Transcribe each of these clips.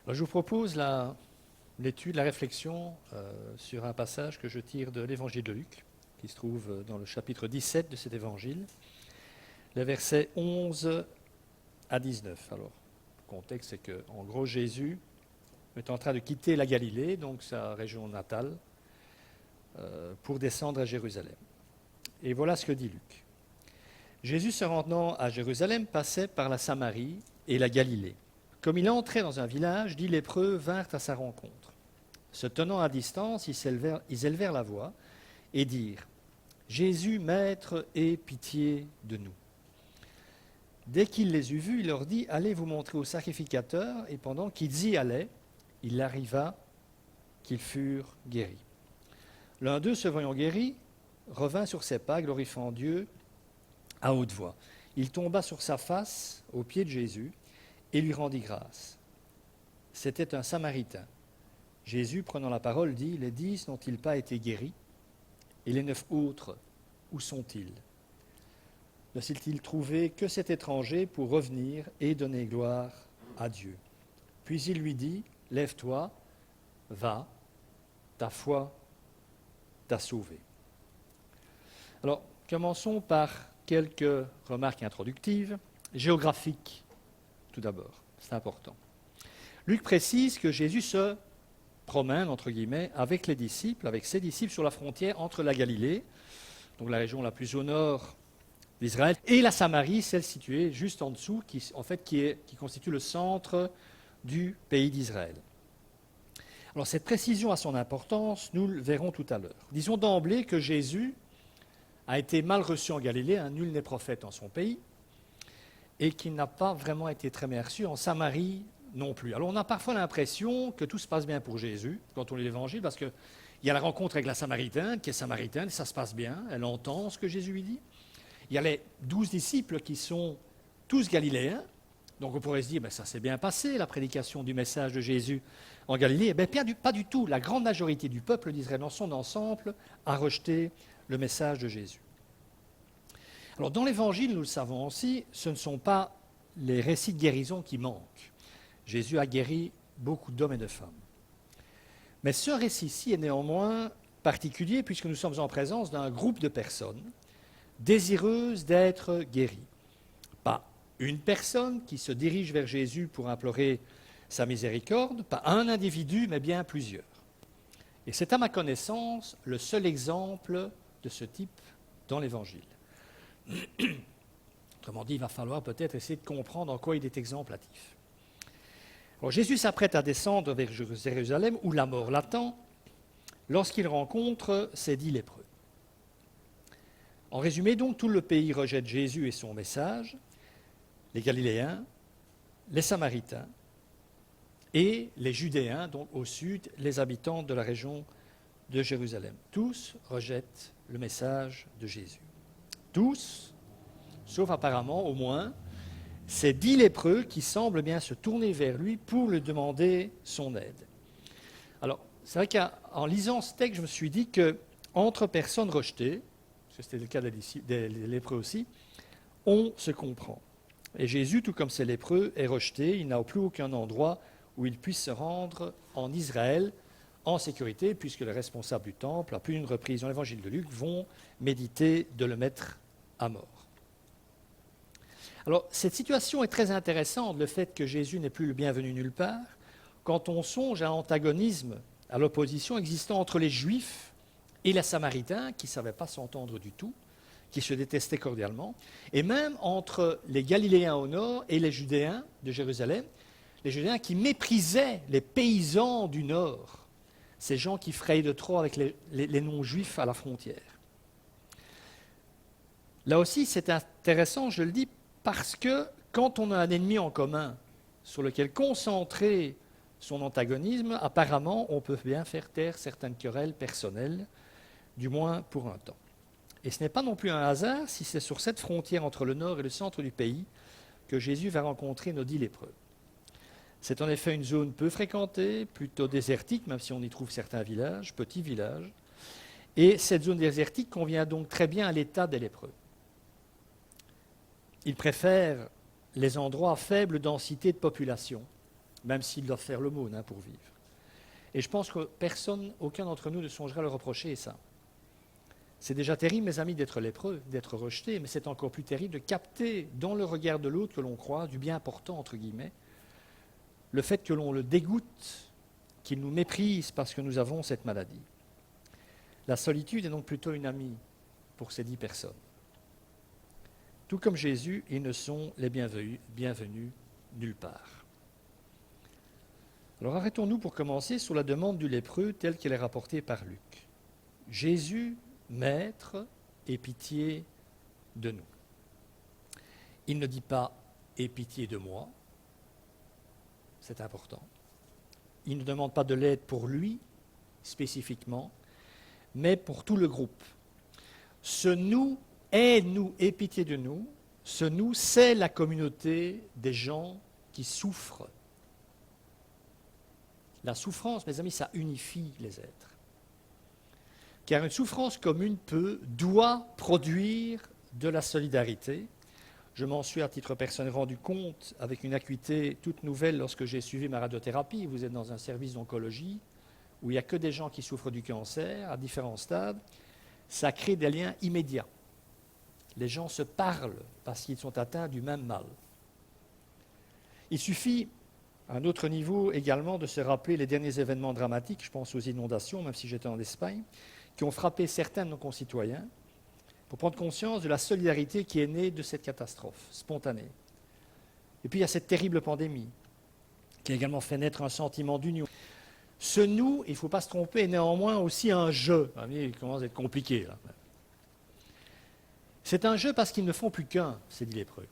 Alors, je vous propose l'étude, la réflexion sur un passage que je tire de l'évangile de Luc, qui se trouve dans le chapitre 17 de cet évangile, les versets 11 à 19. Alors, le contexte, c'est qu'en gros, Jésus est en train de quitter la Galilée, donc sa région natale, pour descendre à Jérusalem. Et voilà ce que dit Luc. Jésus, se rendant à Jérusalem, passait par la Samarie et la Galilée. Comme il entrait dans un village, 10 lépreux vinrent à sa rencontre. Se tenant à distance, ils élevèrent la voix et dirent : « Jésus, Maître, aie pitié de nous. » Dès qu'il les eut vus, il leur dit : « Allez vous montrer au sacrificateur. » Et pendant qu'ils y allaient, il arriva qu'ils furent guéris. L'un d'eux, se voyant guéri, revint sur ses pas, glorifiant Dieu à haute voix. Il tomba sur sa face aux pieds de Jésus et lui rendit grâce. C'était un Samaritain. Jésus, prenant la parole, dit : « Les 10 n'ont-ils pas été guéris ? Et les 9 autres, où sont-ils ? Ne s'est-il trouvé que cet étranger pour revenir et donner gloire à Dieu ? Puis il lui dit : Lève-toi, va, ta foi t'a sauvé. » Alors, commençons par quelques remarques introductives, géographiques tout d'abord, c'est important. Luc précise que Jésus se promène, entre guillemets, avec ses disciples sur la frontière entre la Galilée, donc la région la plus au nord d'Israël, et la Samarie, celle située juste en dessous, qui constitue le centre du pays d'Israël. Alors cette précision a son importance, nous le verrons tout à l'heure. Disons d'emblée que Jésus a été mal reçu en Galilée, nul n'est prophète en son pays, et qu'il n'a pas vraiment été très bien reçu en Samarie non plus. Alors on a parfois l'impression que tout se passe bien pour Jésus quand on lit l'Évangile, parce qu'il y a la rencontre avec la Samaritaine, qui est samaritaine, et ça se passe bien, elle entend ce que Jésus lui dit. Il y a les 12 disciples qui sont tous galiléens, donc on pourrait se dire, ça s'est bien passé, la prédication du message de Jésus en Galilée. Pas du tout, la grande majorité du peuple d'Israël dans son ensemble a rejeté le message de Jésus. Alors dans l'Évangile, nous le savons aussi, ce ne sont pas les récits de guérison qui manquent. Jésus a guéri beaucoup d'hommes et de femmes. Mais ce récit-ci est néanmoins particulier puisque nous sommes en présence d'un groupe de personnes désireuses d'être guéries. Pas une personne qui se dirige vers Jésus pour implorer sa miséricorde, pas un individu, mais bien plusieurs. Et c'est à ma connaissance le seul exemple de ce type dans l'Évangile. Autrement dit, il va falloir peut-être essayer de comprendre en quoi il est exemplatif. Alors, Jésus s'apprête à descendre vers Jérusalem, où la mort l'attend, lorsqu'il rencontre ces 10 lépreux. En résumé, donc, tout le pays rejette Jésus et son message, les Galiléens, les Samaritains et les Judéens, donc au sud, les habitants de la région de Jérusalem. Tous rejettent le message de Jésus. Tous, sauf apparemment au moins ces 10 lépreux qui semblent bien se tourner vers lui pour lui demander son aide. Alors, c'est vrai qu'en lisant ce texte, je me suis dit qu'entre personnes rejetées, parce que c'était le cas des lépreux aussi, on se comprend. Et Jésus, tout comme ces lépreux, est rejeté. Il n'a plus aucun endroit où il puisse se rendre en Israël en sécurité, puisque les responsables du temple, à plus d'une reprise dans l'évangile de Luc, vont méditer de le mettre à mort. Alors, cette situation est très intéressante, le fait que Jésus n'est plus le bienvenu nulle part, quand on songe à l'antagonisme, à l'opposition existant entre les Juifs et les Samaritains, qui ne savaient pas s'entendre du tout, qui se détestaient cordialement, et même entre les Galiléens au nord et les Judéens de Jérusalem, les Judéens qui méprisaient les paysans du nord, ces gens qui frayaient de trop avec les non-juifs à la frontière. Là aussi, c'est intéressant, je le dis, parce que quand on a un ennemi en commun sur lequel concentrer son antagonisme, apparemment, on peut bien faire taire certaines querelles personnelles, du moins pour un temps. Et ce n'est pas non plus un hasard si c'est sur cette frontière entre le nord et le centre du pays que Jésus va rencontrer nos 10 lépreux. C'est en effet une zone peu fréquentée, plutôt désertique, même si on y trouve certains villages, petits villages. Et cette zone désertique convient donc très bien à l'état des lépreux. Ils préfèrent les endroits à faible densité de population, même s'ils doivent faire l'aumône pour vivre. Et je pense que personne, aucun d'entre nous ne songera à le reprocher ça. C'est déjà terrible, mes amis, d'être lépreux, d'être rejeté, mais c'est encore plus terrible de capter dans le regard de l'autre que l'on croit, du bien important, entre guillemets, le fait que l'on le dégoûte, qu'il nous méprise parce que nous avons cette maladie. La solitude est donc plutôt une amie pour ces 10 personnes. Tout comme Jésus, ils ne sont les bienvenus nulle part. Alors arrêtons-nous pour commencer sur la demande du lépreux telle qu'elle est rapportée par Luc. Jésus, Maître, aie pitié de nous. Il ne dit pas « aie pitié de moi », c'est important. Il ne demande pas de l'aide pour lui, spécifiquement, mais pour tout le groupe. Ce nous, aide-nous, aie pitié de nous, ce nous, c'est la communauté des gens qui souffrent. La souffrance, mes amis, ça unifie les êtres. Car une souffrance commune doit produire de la solidarité. Je m'en suis à titre personnel rendu compte avec une acuité toute nouvelle lorsque j'ai suivi ma radiothérapie. Vous êtes dans un service d'oncologie où il n'y a que des gens qui souffrent du cancer à différents stades. Ça crée des liens immédiats. Les gens se parlent parce qu'ils sont atteints du même mal. Il suffit, à un autre niveau également, de se rappeler les derniers événements dramatiques, je pense aux inondations, même si j'étais en Espagne, qui ont frappé certains de nos concitoyens, pour prendre conscience de la solidarité qui est née de cette catastrophe spontanée. Et puis il y a cette terrible pandémie, qui a également fait naître un sentiment d'union. Ce nous, il ne faut pas se tromper, est néanmoins aussi un jeu. Il commence à être compliqué, là. C'est un jeu parce qu'ils ne font plus qu'un, ces 10 lépreux.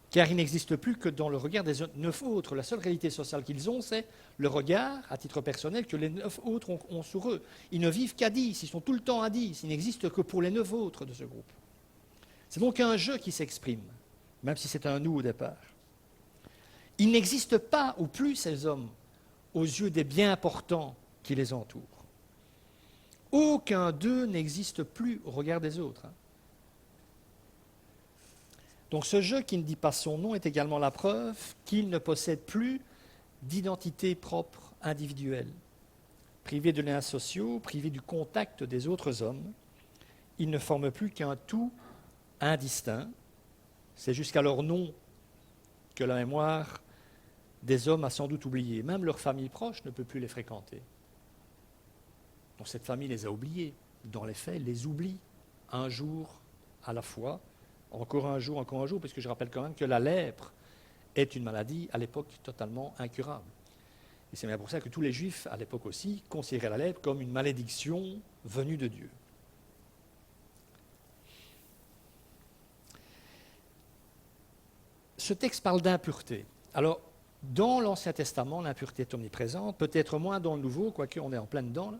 Car ils n'existent plus que dans le regard des 9 autres. La seule réalité sociale qu'ils ont, c'est le regard, à titre personnel, que les 9 autres ont sur eux. Ils ne vivent qu'à 10, ils sont tout le temps à 10, ils n'existent que pour les 9 autres de ce groupe. C'est donc un jeu qui s'exprime, même si c'est un nous au départ. Ils n'existent pas ou plus, ces hommes, aux yeux des bien-portants qui les entourent. Aucun d'eux n'existe plus au regard des autres. Donc ce jeu qui ne dit pas son nom est également la preuve qu'il ne possède plus d'identité propre, individuelle. Privé de liens sociaux, privé du contact des autres hommes, ils ne forment plus qu'un tout indistinct. C'est jusqu'à leur nom que la mémoire des hommes a sans doute oublié. Même leur famille proche ne peut plus les fréquenter. Donc cette famille les a oubliés. Dans les faits, les oublie un jour à la fois. Encore un jour, puisque je rappelle quand même que la lèpre est une maladie, à l'époque, totalement incurable. Et c'est bien pour ça que tous les Juifs, à l'époque aussi, considéraient la lèpre comme une malédiction venue de Dieu. Ce texte parle d'impureté. Alors, dans l'Ancien Testament, l'impureté est omniprésente, peut-être moins dans le Nouveau, quoique on est en plein dedans, là,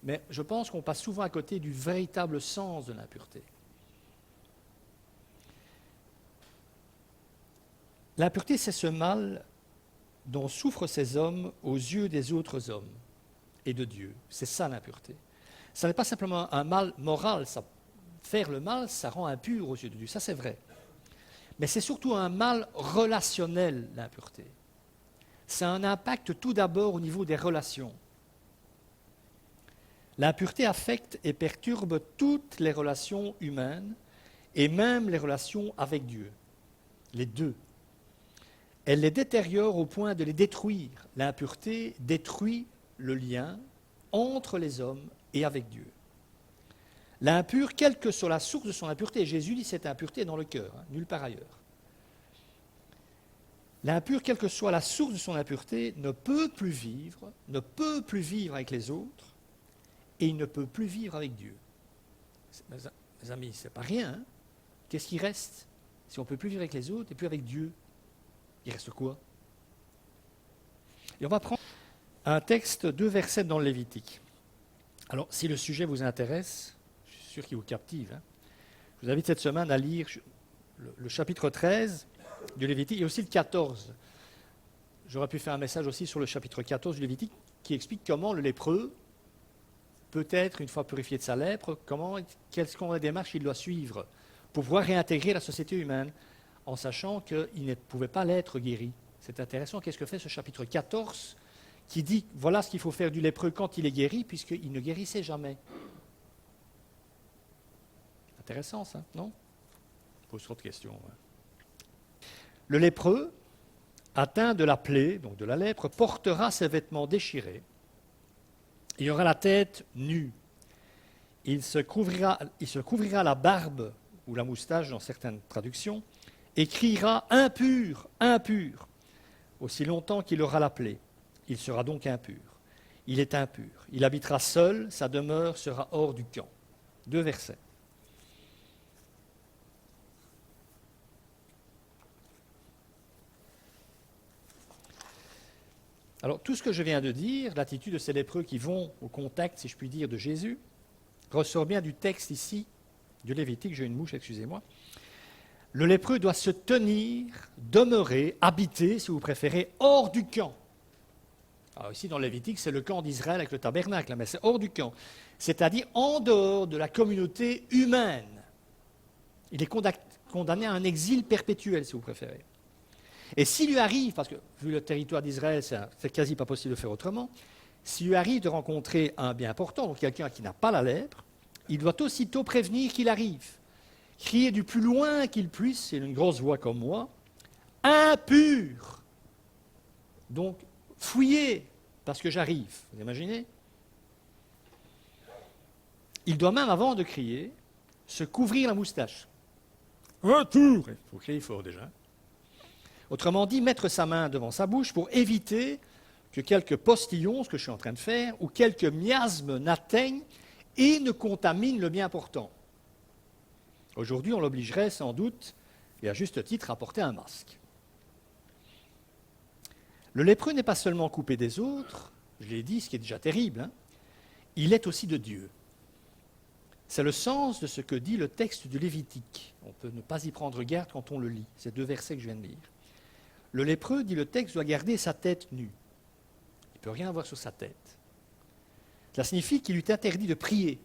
mais je pense qu'on passe souvent à côté du véritable sens de l'impureté. L'impureté, c'est ce mal dont souffrent ces hommes aux yeux des autres hommes et de Dieu. C'est ça l'impureté. Ce n'est pas simplement un mal moral. Faire le mal, ça rend impur aux yeux de Dieu. Ça, c'est vrai. Mais c'est surtout un mal relationnel, l'impureté. C'est un impact tout d'abord au niveau des relations. L'impureté affecte et perturbe toutes les relations humaines et même les relations avec Dieu. Les deux. Elle les détériore au point de les détruire. L'impureté détruit le lien entre les hommes et avec Dieu. L'impur, quelle que soit la source de son impureté, Jésus dit cette impureté est dans le cœur, nulle part ailleurs. L'impur, quelle que soit la source de son impureté, ne peut plus vivre avec les autres, et il ne peut plus vivre avec Dieu. Mes amis, ce n'est pas rien. Hein? Qu'est-ce qui reste si on ne peut plus vivre avec les autres et plus avec Dieu? Il reste quoi? Et on va prendre un texte, 2 versets dans le Lévitique. Alors, si le sujet vous intéresse, je suis sûr qu'il vous captive. Hein, je vous invite cette semaine à lire le chapitre 13 du Lévitique et aussi le 14. J'aurais pu faire un message aussi sur le chapitre 14 du Lévitique qui explique comment le lépreux peut être, une fois purifié de sa lèpre, quelles sont les démarches qu'il doit suivre pour pouvoir réintégrer la société humaine, en sachant qu'il ne pouvait pas l'être guéri. C'est intéressant, qu'est-ce que fait ce chapitre 14 qui dit voilà ce qu'il faut faire du lépreux quand il est guéri, puisqu'il ne guérissait jamais. Intéressant ça, non? Je pose trop de questions. Ouais. Le lépreux, atteint de la plaie, donc de la lèpre, portera ses vêtements déchirés. Il aura la tête nue. Il se couvrira la barbe ou la moustache dans certaines traductions et criera « impur, impur » aussi longtemps qu'il aura la plaie. Il sera donc impur. Il est impur. Il habitera seul, sa demeure sera hors du camp. 2 versets. Alors, tout ce que je viens de dire, l'attitude de ces lépreux qui vont au contact, si je puis dire, de Jésus, ressort bien du texte ici, du Lévitique, j'ai une mouche, excusez-moi. Le lépreux doit se tenir, demeurer, habiter, si vous préférez, hors du camp. Alors ici, dans le Lévitique, c'est le camp d'Israël avec le tabernacle, mais c'est hors du camp. C'est-à-dire en dehors de la communauté humaine. Il est condamné à un exil perpétuel, si vous préférez. Et s'il lui arrive, parce que vu le territoire d'Israël, c'est quasi pas possible de faire autrement, s'il lui arrive de rencontrer un bien important, donc quelqu'un qui n'a pas la lèpre, il doit aussitôt prévenir qu'il arrive. Crier du plus loin qu'il puisse, c'est une grosse voix comme moi, impur. Donc, fouillez, parce que j'arrive. Vous imaginez? Il doit même, avant de crier, se couvrir la moustache. Retour! Il faut crier fort déjà. Autrement dit, mettre sa main devant sa bouche pour éviter que quelques postillons, ce que je suis en train de faire, ou quelques miasmes n'atteignent et ne contaminent le bien portant. Aujourd'hui, on l'obligerait sans doute, et à juste titre, à porter un masque. Le lépreux n'est pas seulement coupé des autres, je l'ai dit, ce qui est déjà terrible, hein, il est aussi de Dieu. C'est le sens de ce que dit le texte du Lévitique. On peut ne pas y prendre garde quand on le lit, ces 2 versets que je viens de lire. Le lépreux, dit le texte, doit garder sa tête nue. Il ne peut rien avoir sur sa tête. Cela signifie qu'il lui est interdit de prier,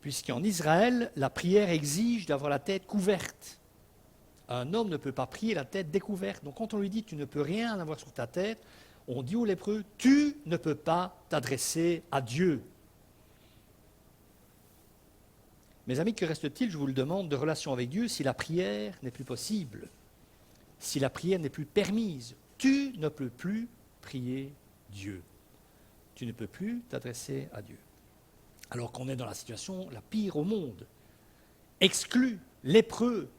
puisqu'en Israël, la prière exige d'avoir la tête couverte. Un homme ne peut pas prier la tête découverte. Donc quand on lui dit « tu ne peux rien avoir sur ta tête », on dit au lépreux « tu ne peux pas t'adresser à Dieu ». Mes amis, que reste-t-il, je vous le demande, de relation avec Dieu si la prière n'est plus possible, si la prière n'est plus permise? Tu ne peux plus prier Dieu. Tu ne peux plus t'adresser à Dieu. Alors qu'on est dans la situation la pire au monde, exclu, lépreux,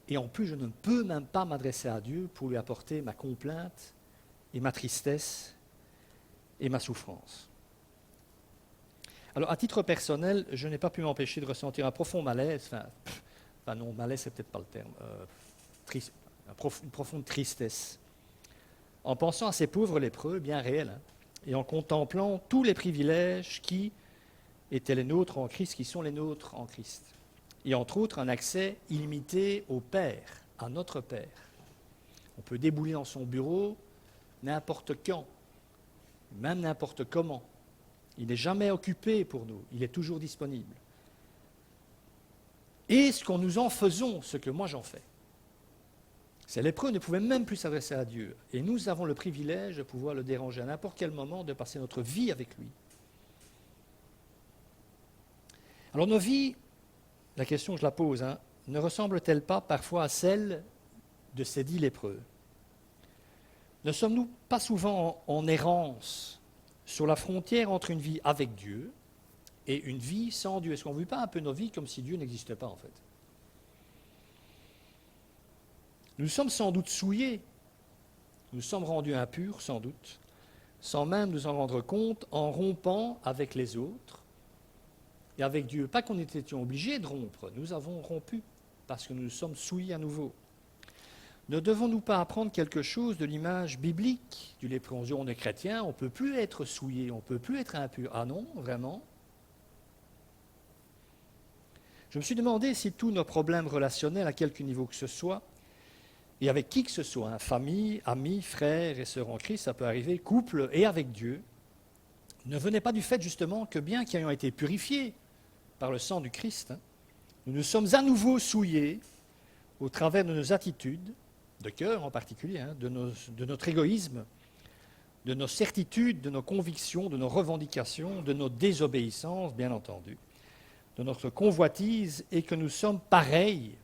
et en plus je ne peux même pas m'adresser à Dieu pour lui apporter ma complainte et ma tristesse et ma souffrance. Alors à titre personnel, je n'ai pas pu m'empêcher de ressentir un profond malaise, enfin non, malaise c'est peut-être pas le terme, une profonde tristesse, en pensant à ces pauvres lépreux, bien réels, hein, et en contemplant tous les privilèges qui étaient les nôtres en Christ, qui sont les nôtres en Christ. Et entre autres, un accès illimité au Père, à notre Père. On peut débouler dans son bureau n'importe quand, même n'importe comment. Il n'est jamais occupé pour nous, il est toujours disponible. Et ce qu'on nous en faisons, ce que moi j'en fais. Ces lépreux ne pouvaient même plus s'adresser à Dieu. Et nous avons le privilège de pouvoir le déranger à n'importe quel moment, de passer notre vie avec lui. Alors nos vies, la question je la pose, hein, ne ressemblent-elles pas parfois à celles de ces 10 lépreux? Ne sommes-nous pas souvent en errance sur la frontière entre une vie avec Dieu et une vie sans Dieu? Est-ce qu'on ne vit pas un peu nos vies comme si Dieu n'existait pas en fait? Nous sommes sans doute souillés, nous sommes rendus impurs sans doute, sans même nous en rendre compte, en rompant avec les autres et avec Dieu. Pas qu'on était obligés de rompre, nous avons rompu parce que nous sommes souillés à nouveau. Ne devons-nous pas apprendre quelque chose de l'image biblique du lépreux? On est chrétien, on ne peut plus être souillé, on ne peut plus être impur. Ah non, vraiment? Je me suis demandé si tous nos problèmes relationnels, à quelque niveau que ce soit, et avec qui que ce soit, hein, famille, amis, frères et sœurs en Christ, ça peut arriver, couple et avec Dieu, ne venaient pas du fait justement que bien qu'ayant été purifiés par le sang du Christ, hein, nous nous sommes à nouveau souillés au travers de nos attitudes, de cœur en particulier, hein, de notre égoïsme, de nos certitudes, de nos convictions, de nos revendications, de nos désobéissances, bien entendu, de notre convoitise, et que nous sommes pareils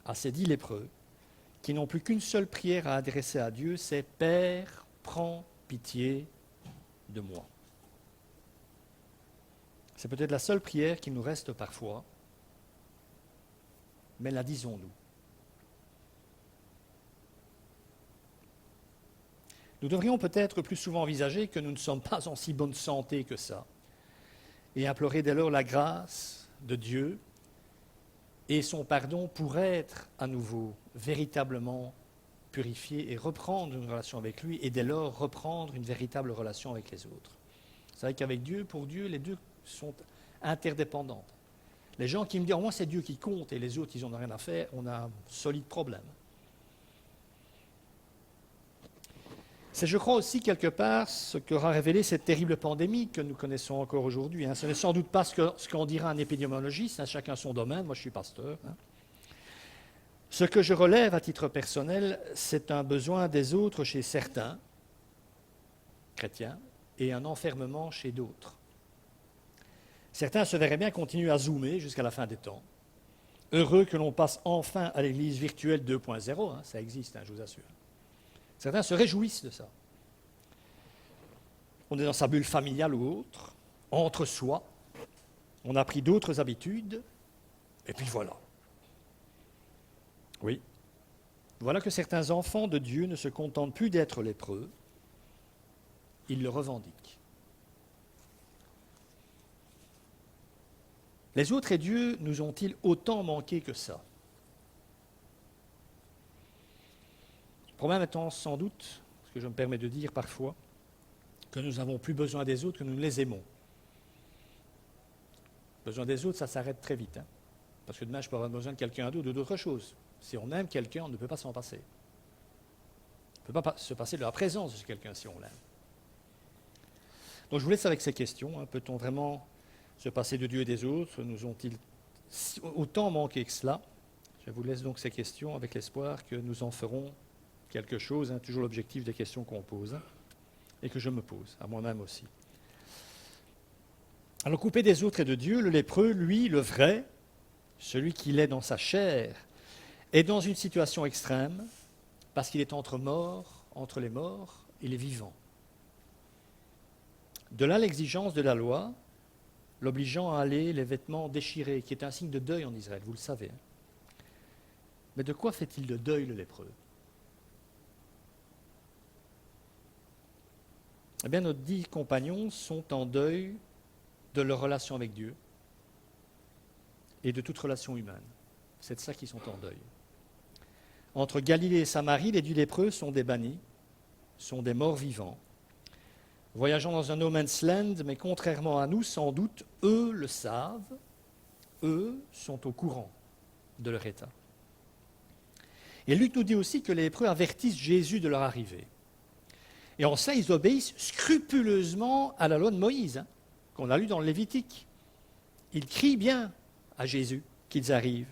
à ces 10 lépreux qui n'ont plus qu'une seule prière à adresser à Dieu, c'est « Père, prends pitié de moi ». C'est peut-être la seule prière qui nous reste parfois, mais la disons-nous. Nous devrions peut-être plus souvent envisager que nous ne sommes pas en si bonne santé que ça, et implorer dès lors la grâce de Dieu et son pardon pour être à nouveau véritablement purifié et reprendre une relation avec lui, et dès lors reprendre une véritable relation avec les autres. Vous savez qu'avec Dieu, pour Dieu, les deux sont interdépendants. Les gens qui me disent « moi c'est Dieu qui compte et les autres ils n'en ont rien à faire », on a un solide problème. C'est, je crois aussi, quelque part, ce qu'aura révélé cette terrible pandémie que nous connaissons encore aujourd'hui. Ce n'est sans doute pas ce qu'en dira un épidémiologiste, chacun son domaine, moi je suis pasteur. Ce que je relève à titre personnel, c'est un besoin des autres chez certains, chrétiens, et un enfermement chez d'autres. Certains se verraient bien continuer à zoomer jusqu'à la fin des temps. Heureux que l'on passe enfin à l'église virtuelle 2.0, ça existe, je vous assure. Certains se réjouissent de ça. On est dans sa bulle familiale ou autre, entre soi, on a pris d'autres habitudes, et puis voilà. Oui, voilà que certains enfants de Dieu ne se contentent plus d'être lépreux, ils le revendiquent. Les autres et Dieu nous ont-ils autant manqué que ça ? Le problème étant sans doute, ce que je me permets de dire parfois, que nous n'avons plus besoin des autres, que nous les aimons. Besoin des autres, ça s'arrête très vite. Parce que demain, je peux avoir besoin de quelqu'un d'autre ou d'autre chose. Si on aime quelqu'un, on ne peut pas s'en passer. On ne peut pas se passer de la présence de quelqu'un si on l'aime. Donc je vous laisse avec ces questions. Peut-on vraiment se passer de Dieu et des autres? Nous ont-ils autant manqué que cela? Je vous laisse donc ces questions avec l'espoir que nous en ferons quelque chose, toujours l'objectif des questions qu'on pose, et que je me pose, à moi-même aussi. Alors, coupé des autres et de Dieu, le lépreux, lui, le vrai, celui qui l'est dans sa chair, est dans une situation extrême, parce qu'il est entre les morts et les vivants. De là l'exigence de la loi, l'obligeant à aller les vêtements déchirés, qui est un signe de deuil en Israël, vous le savez. Mais de quoi fait-il le deuil, le lépreux? Eh bien, nos 10 compagnons sont en deuil de leur relation avec Dieu et de toute relation humaine. C'est de ça qu'ils sont en deuil. Entre Galilée et Samarie, les 10 lépreux sont des bannis, sont des morts vivants, voyageant dans un no man's land, mais contrairement à nous, sans doute, eux le savent, eux sont au courant de leur état. Et Luc nous dit aussi que les lépreux avertissent Jésus de leur arrivée. Et en cela, ils obéissent scrupuleusement à la loi de Moïse, qu'on a lu dans le Lévitique. Ils crient bien à Jésus qu'ils arrivent.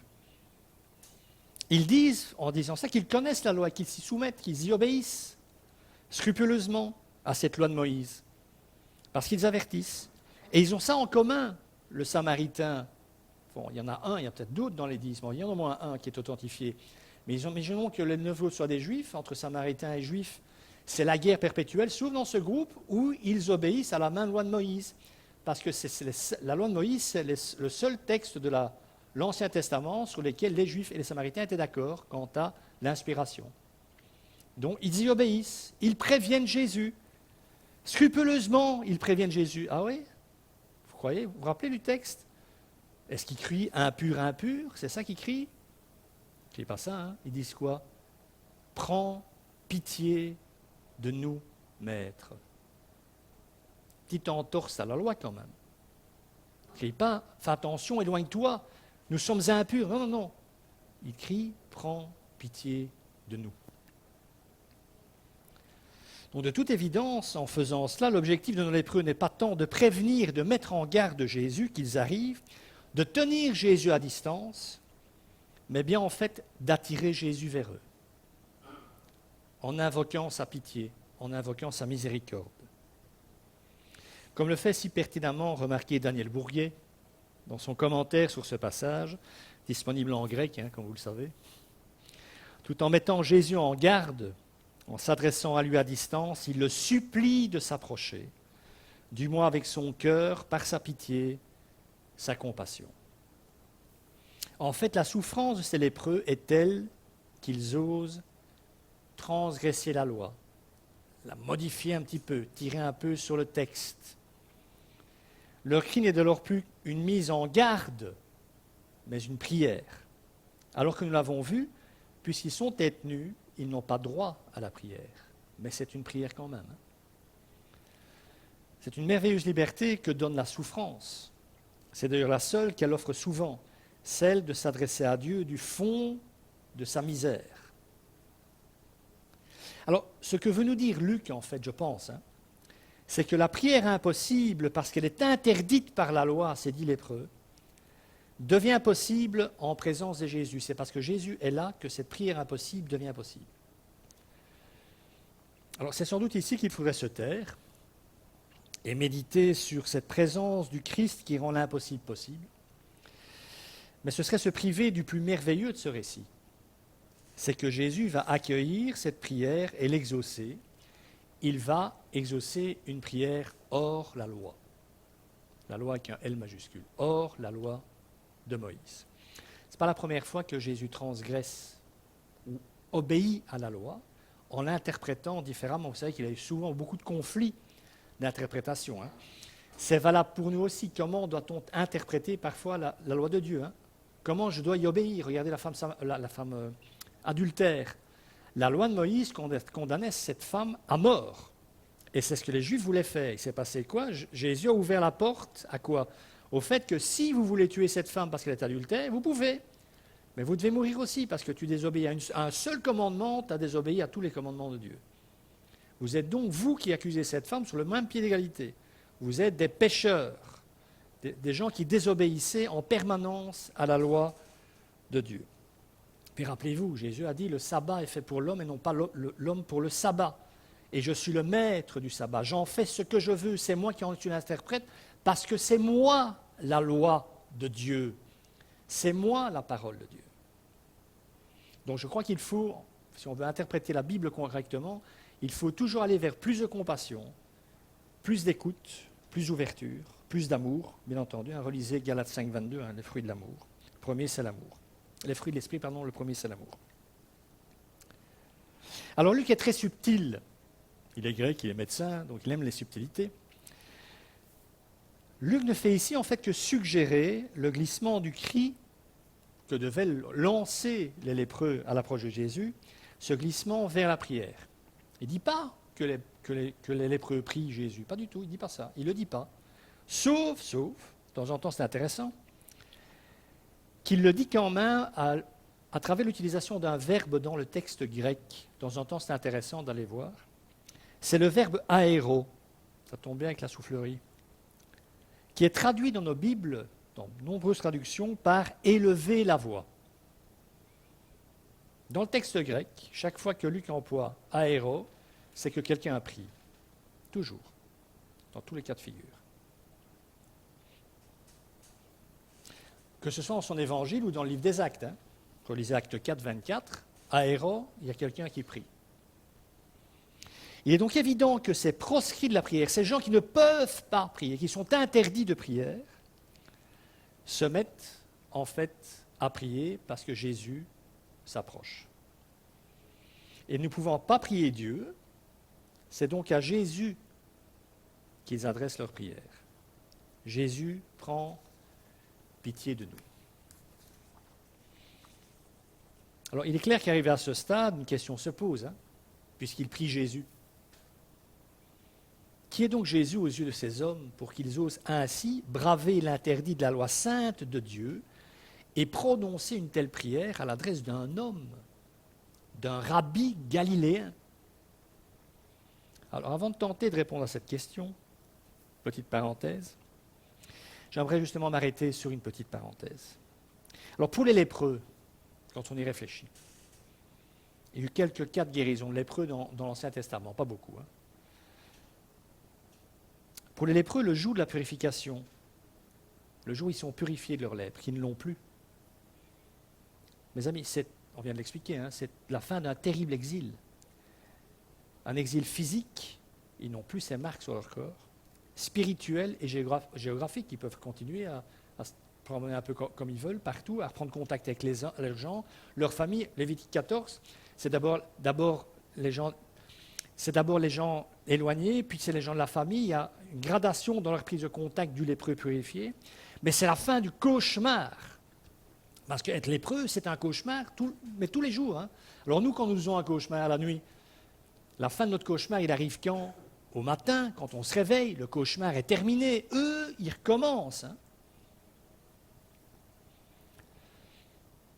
Ils disent, en disant ça, qu'ils connaissent la loi, qu'ils s'y soumettent, qu'ils y obéissent scrupuleusement à cette loi de Moïse, parce qu'ils avertissent. Et ils ont ça en commun, le Samaritain. Bon, il y en a un, il y a peut-être d'autres dans les 10, bon, il y en a au moins un qui est authentifié. Mais imaginons que les 9 autres soient des Juifs, entre Samaritains et Juifs, c'est la guerre perpétuelle, sauf dans ce groupe où ils obéissent à la même loi de Moïse. Parce que la loi de Moïse, c'est le seul texte de l'Ancien Testament sur lequel les Juifs et les Samaritains étaient d'accord quant à l'inspiration. Donc, ils y obéissent, ils préviennent Jésus. Scrupuleusement, ils préviennent Jésus. Ah oui? Vous croyez? Vous vous rappelez du texte? Est-ce qu'ils crient « impur, impur » ? C'est ça qu'ils crient? Ils ne crient pas ça, Ils disent quoi? « Prends pitié de nous, maître. » Petite entorse à la loi quand même. Ils ne crient pas « Fais attention, éloigne-toi, nous sommes impurs ». Non, non, non. Ils crient « Prends pitié de nous ». Donc de toute évidence, en faisant cela, l'objectif de nos lépreux n'est pas tant de prévenir, de mettre en garde Jésus qu'ils arrivent, de tenir Jésus à distance, mais bien en fait d'attirer Jésus vers eux. en invoquant sa pitié, en invoquant sa miséricorde. Comme le fait si pertinemment remarquer Daniel Bourguet dans son commentaire sur ce passage, disponible en grec, comme vous le savez, tout en mettant Jésus en garde, en s'adressant à lui à distance, il le supplie de s'approcher, du moins avec son cœur, par sa pitié, sa compassion. En fait, la souffrance de ces lépreux est telle qu'ils osent transgresser la loi, la modifier un petit peu, tirer un peu sur le texte. Leur cri n'est de leur plus une mise en garde, mais une prière. Alors que nous l'avons vu, puisqu'ils sont tête nus, ils n'ont pas droit à la prière. Mais c'est une prière quand même. C'est une merveilleuse liberté que donne la souffrance. C'est d'ailleurs la seule qu'elle offre souvent, celle de s'adresser à Dieu du fond de sa misère. Alors, ce que veut nous dire Luc, en fait, je pense, c'est que la prière impossible, parce qu'elle est interdite par la loi, ces 10 lépreux, devient possible en présence de Jésus. C'est parce que Jésus est là que cette prière impossible devient possible. Alors, c'est sans doute ici qu'il faudrait se taire et méditer sur cette présence du Christ qui rend l'impossible possible. Mais ce serait se priver du plus merveilleux de ce récit. C'est que Jésus va accueillir cette prière et l'exaucer. Il va exaucer une prière hors la loi. La loi avec un L majuscule. Hors la loi de Moïse. Ce n'est pas la première fois que Jésus transgresse ou obéit à la loi en l'interprétant différemment. Vous savez qu'il y a eu souvent beaucoup de conflits d'interprétation. C'est valable pour nous aussi. Comment doit-on interpréter parfois la loi de Dieu? Comment je dois y obéir? Regardez la femme adultère. La loi de Moïse condamnait cette femme à mort. Et c'est ce que les Juifs voulaient faire. Il s'est passé quoi? Jésus a ouvert la porte à quoi? Au fait que si vous voulez tuer cette femme parce qu'elle est adultère, vous pouvez. Mais vous devez mourir aussi parce que tu désobéis à un seul commandement, tu as désobéi à tous les commandements de Dieu. Vous êtes donc, vous qui accusez cette femme, sur le même pied d'égalité. Vous êtes des pécheurs, des gens qui désobéissaient en permanence à la loi de Dieu. Puis rappelez-vous, Jésus a dit, le sabbat est fait pour l'homme et non pas l'homme pour le sabbat. Et je suis le maître du sabbat. J'en fais ce que je veux. C'est moi qui en suis l'interprète parce que c'est moi la loi de Dieu. C'est moi la parole de Dieu. Donc je crois qu'il faut, si on veut interpréter la Bible correctement, il faut toujours aller vers plus de compassion, plus d'écoute, plus d'ouverture, plus d'amour, bien entendu. Relisez Galates 5, 22, les fruits de l'amour. Le premier, c'est l'amour. Les fruits de l'esprit, pardon, le premier, c'est l'amour. Alors Luc est très subtil. Il est grec, il est médecin, donc il aime les subtilités. Luc ne fait ici en fait que suggérer le glissement du cri que devaient lancer les lépreux à l'approche de Jésus, ce glissement vers la prière. Il ne dit pas que les lépreux prient Jésus, pas du tout, il ne dit pas ça, il ne le dit pas. Sauf, de temps en temps c'est intéressant, qu'il le dit quand même à travers l'utilisation d'un verbe dans le texte grec. De temps en temps c'est intéressant d'aller voir. C'est le verbe aéro, ça tombe bien avec la soufflerie, qui est traduit dans nos Bibles, dans de nombreuses traductions, par élever la voix. Dans le texte grec, chaque fois que Luc emploie aéro, c'est que quelqu'un a prié. Toujours. Dans tous les cas de figure. Que ce soit dans son évangile ou dans le livre des Actes. Relisez Actes 4, 24. Aéro, il y a quelqu'un qui prie. Il est donc évident que ces proscrits de la prière, ces gens qui ne peuvent pas prier, qui sont interdits de prière, se mettent en fait à prier parce que Jésus s'approche. Et ne pouvant pas prier Dieu, c'est donc à Jésus qu'ils adressent leur prière. Jésus prend pitié de nous. Alors il est clair qu'arrivé à ce stade, une question se pose, puisqu'il prie Jésus. Qui est donc Jésus aux yeux de ces hommes pour qu'ils osent ainsi braver l'interdit de la loi sainte de Dieu et prononcer une telle prière à l'adresse d'un homme, d'un rabbi galiléen? Alors avant de tenter de répondre à cette question, petite parenthèse, j'aimerais justement m'arrêter sur une petite parenthèse. Alors pour les lépreux, quand on y réfléchit, Il y a eu quelques cas de guérison de lépreux dans l'Ancien Testament, pas beaucoup. Hein. Pour les lépreux, le jour de la purification, le jour où ils sont purifiés de leur lèpre, qui ne l'ont plus. Mes amis, on vient de l'expliquer, hein, c'est la fin d'un terrible exil. Un exil physique, ils n'ont plus ces marques sur leur corps, spirituel et géographique, ils peuvent continuer à se promener un peu comme ils veulent, partout, à reprendre contact avec les gens, leur famille. Lévitique 14, c'est d'abord les gens éloignés, puis c'est les gens de la famille. Il y a une gradation dans leur prise de contact du lépreux purifié, mais c'est la fin du cauchemar. Parce qu'être lépreux, c'est un cauchemar, mais tous les jours. Hein. Alors nous, quand nous faisons un cauchemar la nuit, la fin de notre cauchemar, il arrive quand? Au matin, quand on se réveille, le cauchemar est terminé. Eux, ils recommencent. Hein.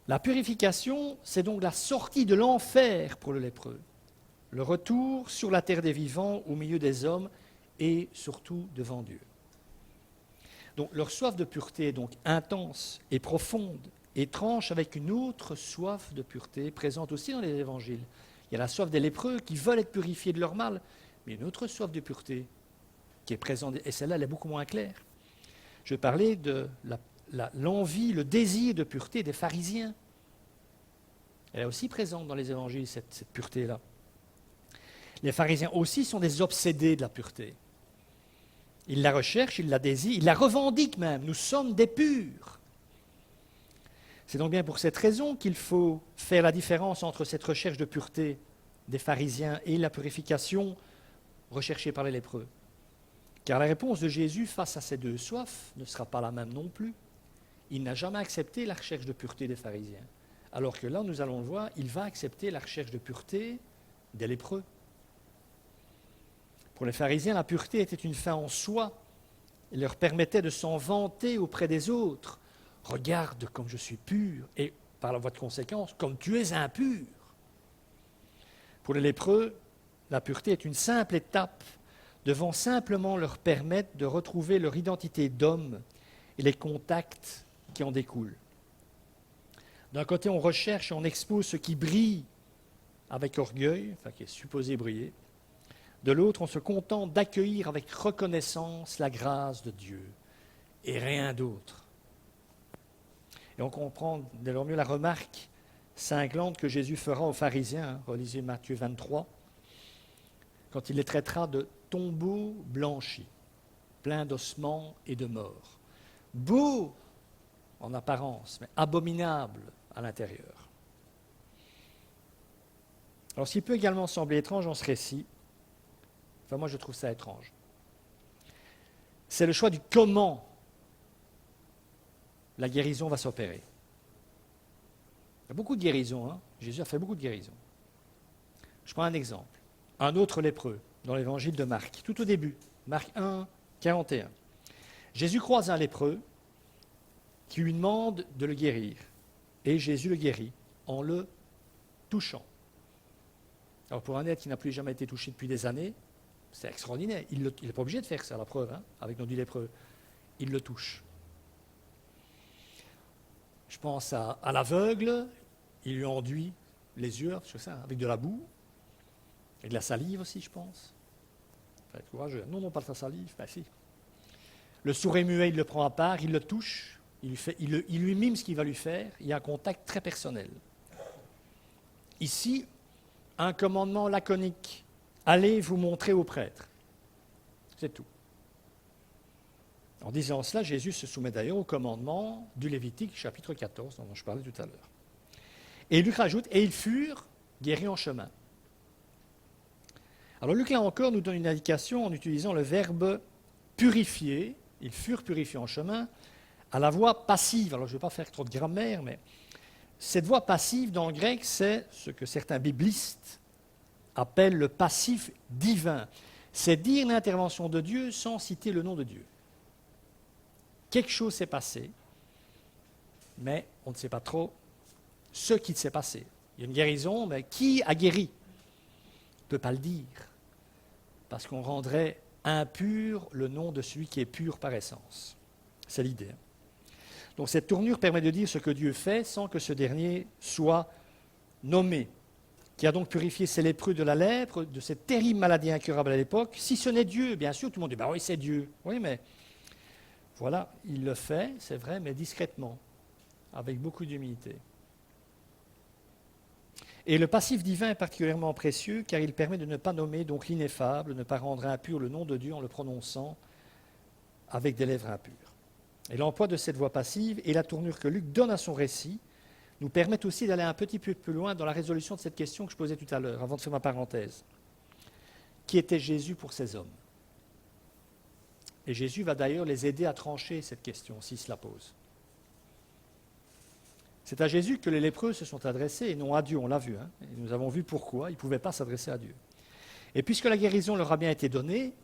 La purification, c'est donc la sortie de l'enfer pour le lépreux. Le retour sur la terre des vivants, au milieu des hommes et surtout devant Dieu. Donc leur soif de pureté est donc intense et profonde et tranche avec une autre soif de pureté présente aussi dans les évangiles. Il y a la soif des lépreux qui veulent être purifiés de leur mal, mais une autre soif de pureté qui est présente, et celle-là elle est beaucoup moins claire. Je parlais de l'envie, le désir de pureté des pharisiens. Elle est aussi présente dans les évangiles, cette pureté-là. Les pharisiens aussi sont des obsédés de la pureté. Ils la recherchent, ils la désirent, ils la revendiquent même. Nous sommes des purs. C'est donc bien pour cette raison qu'il faut faire la différence entre cette recherche de pureté des pharisiens et la purification recherchée par les lépreux. Car la réponse de Jésus face à ces deux soifs ne sera pas la même non plus. Il n'a jamais accepté la recherche de pureté des pharisiens. Alors que là, nous allons le voir, il va accepter la recherche de pureté des lépreux. Pour les pharisiens, la pureté était une fin en soi. Elle leur permettait de s'en vanter auprès des autres. Regarde comme je suis pur, et par la voie de conséquence, comme tu es impur. Pour les lépreux, la pureté est une simple étape devant simplement leur permettre de retrouver leur identité d'homme et les contacts qui en découlent. D'un côté, on recherche et on expose ce qui brille avec orgueil, enfin qui est supposé briller. De l'autre, on se contente d'accueillir avec reconnaissance la grâce de Dieu et rien d'autre. Et on comprend dès lors mieux la remarque cinglante que Jésus fera aux pharisiens, relisez Matthieu 23, quand il les traitera de tombeaux blanchis, pleins d'ossements et de morts. Beaux en apparence, mais abominables à l'intérieur. Alors, ce qui peut également sembler étrange dans ce récit, enfin moi je trouve ça étrange, c'est le choix du comment la guérison va s'opérer. Il y a beaucoup de guérisons, hein. Jésus a fait beaucoup de guérisons. Je prends un exemple. Un autre lépreux, dans l'évangile de Marc, tout au début, Marc 1, 41. Jésus croise un lépreux qui lui demande de le guérir. Et Jésus le guérit en le touchant. Alors pour un être qui n'a plus jamais été touché depuis des années, c'est extraordinaire. Il n'est pas obligé de faire ça, la preuve, hein, avec nos 10 lépreux. Il le touche. Je pense à l'aveugle, il lui enduit les yeux, c'est ça, avec de la boue, et de la salive aussi, je pense. Il faut être courageux. Non, pas de la salive, ben si. Le sourd et muet, il le prend à part, il le touche, il lui mime ce qu'il va lui faire, il y a un contact très personnel. Ici, un commandement laconique. Allez vous montrer au prêtre. C'est tout. En disant cela, Jésus se soumet d'ailleurs au commandement du Lévitique, chapitre 14, dont je parlais tout à l'heure. Et Luc rajoute, et ils furent guéris en chemin. Alors Luc, là encore, nous donne une indication en utilisant le verbe purifier, ils furent purifiés en chemin, à la voix passive. Alors je ne vais pas faire trop de grammaire, mais cette voix passive dans le grec, c'est ce que certains biblistes appellent le passif divin. C'est dire l'intervention de Dieu sans citer le nom de Dieu. Quelque chose s'est passé, mais on ne sait pas trop ce qui s'est passé. Il y a une guérison, mais qui a guéri? On ne peut pas le dire, parce qu'on rendrait impur le nom de celui qui est pur par essence. C'est l'idée. Donc cette tournure permet de dire ce que Dieu fait sans que ce dernier soit nommé. qui a donc purifié ces lépreux de la lèpre, de cette terrible maladie incurable à l'époque, si ce n'est Dieu, bien sûr, tout le monde dit, bah oui, c'est Dieu. Oui, mais voilà, il le fait, c'est vrai, mais discrètement, avec beaucoup d'humilité. Et le passif divin est particulièrement précieux, car il permet de ne pas nommer donc l'ineffable, de ne pas rendre impur le nom de Dieu en le prononçant avec des lèvres impures. Et l'emploi de cette voix passive et la tournure que Luc donne à son récit nous permettent aussi d'aller un petit peu plus loin dans la résolution de cette question que je posais tout à l'heure, avant de faire ma parenthèse. Qui était Jésus pour ces hommes? Et Jésus va d'ailleurs les aider à trancher cette question, s'ils se la posent. C'est à Jésus que les lépreux se sont adressés, et non à Dieu, on l'a vu. Et nous avons vu pourquoi ils ne pouvaient pas s'adresser à Dieu. Et puisque la guérison leur a bien été donnée,